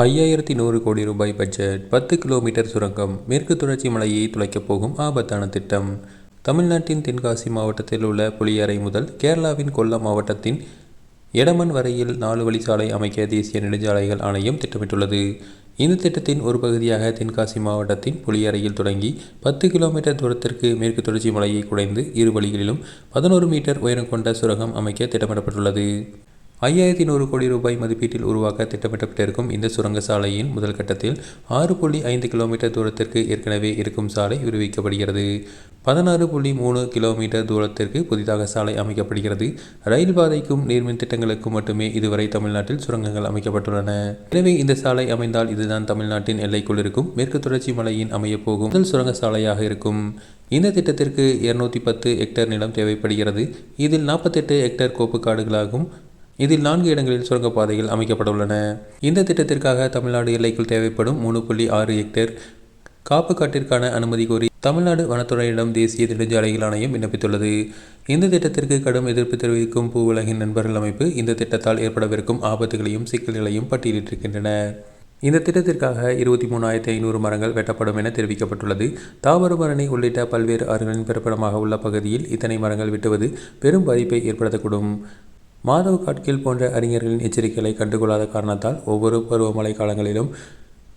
5100 கோடி ரூபாய் budget. 10 kilometre சுரங்கம். மேற்கு தொடர்ச்சி மலையை துளைக்கப் போகும் ஆபத்தான திட்டம். தமிழ்நாட்டின் தென்காசி மாவட்டத்தில் உள்ள புளியரை முதல் கேரளாவின் கொல்லம் மாவட்டத்தின் எடமன் வரையில் 4 வழிச்சாலை அமைக்க தேசிய நெடுஞ்சாலைகள் ஆணையம் திட்டமிட்டுள்ளது. இந்த திட்டத்தின் ஒரு பகுதியாக தென்காசி மாவட்டத்தின் புளியரையில் தொடங்கி 10 கிலோமீட்டர் தூரத்திற்கு மேற்கு தொடர்ச்சி மலையை குடைந்து இரு வழிகளிலும் 11 மீட்டர் உயரம் கொண்ட சுரங்கம் அமைக்க திட்டமிடப்பட்டுள்ளது. 5100 கோடி ரூபாய் மதிப்பீட்டில் உருவாக்க திட்டமிடப்பட்டிருக்கும் இந்த சுரங்க சாலையின் முதல் கட்டத்தில் 6.5 கிலோமீட்டர் தூரத்திற்கு ஏற்கனவே இருக்கும் சாலை விரிவிக்கப்படுகிறது. 16.3 கிலோமீட்டர் தூரத்திற்கு புதிதாக சாலை அமைக்கப்படுகிறது. ரயில் பாதைக்கும் நீர்மின் திட்டங்களுக்கும் மட்டுமே இதுவரை தமிழ்நாட்டில் சுரங்கங்கள் அமைக்கப்பட்டுள்ளன. எனவே இந்த சாலை அமைந்தால் இதுதான் தமிழ்நாட்டின் எல்லைக்குள் இருக்கும் மேற்கு தொடர்ச்சி மலையின் அமையப்போகும் முதல் சுரங்க சாலையாக இருக்கும். இந்த திட்டத்திற்கு 210 ஹெக்டேர் நிலம் தேவைப்படுகிறது. இதில் 48 ஹெக்டேர் கோப்பு காடுகளாகும். இதில் 4 இடங்களில் சுரங்கப்பாதைகள் அமைக்கப்பட உள்ளன. இந்த திட்டத்திற்காக தமிழ்நாடு எல்லைக்குள் தேவைப்படும் 3.6 ஹெக்டேர் காப்பு காட்டிற்கான அனுமதி கோரி தமிழ்நாடு வனத்துறையிடம் தேசிய நெடுஞ்சாலைகள் ஆணையம் விண்ணப்பித்துள்ளது. இந்த திட்டத்திற்கு கடும் எதிர்ப்பு தெரிவிக்கும் பூவுலகின் நண்பர்கள் அமைப்பு இந்த திட்டத்தால் ஏற்படவிருக்கும் ஆபத்துகளையும் சிக்கல்களையும் பட்டியலிட்டிருக்கின்றனர். இந்த திட்டத்திற்காக 23,500 மரங்கள் வெட்டப்படும் என தெரிவிக்கப்பட்டுள்ளது. தாமிரபரணி உள்ளிட்ட பல்வேறு ஆறுகளின் பிறப்பிடமாக உள்ள பகுதியில் இத்தனை மரங்கள் வெட்டுவது பெரும் பாதிப்பை ஏற்படுத்தக்கூடும். மாதவ் காட்கில் போன்ற அறிஞர்களின் எச்சரிக்கைகளை கண்டுகொள்ளாத காரணத்தால் ஒவ்வொரு பருவமழை காலங்களிலும்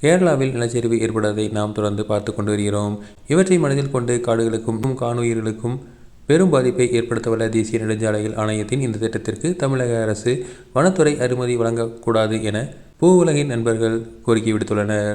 கேரளாவில் நிலச்சரிவு ஏற்படுவதை நாம் தொடர்ந்து பார்த்து கொண்டு வருகிறோம். இவற்றை மனதில் கொண்டு காடுகளுக்கும் காணுயிர்களுக்கும் பெரும் பாதிப்பை ஏற்படுத்தவல்ல தேசிய நெடுஞ்சாலைகள் ஆணையத்தின் இந்த திட்டத்திற்கு தமிழக அரசு வனத்துறை அனுமதி வழங்கக்கூடாது என பூவுலகின் நண்பர்கள் கோரிக்கை விடுத்துள்ளனர்.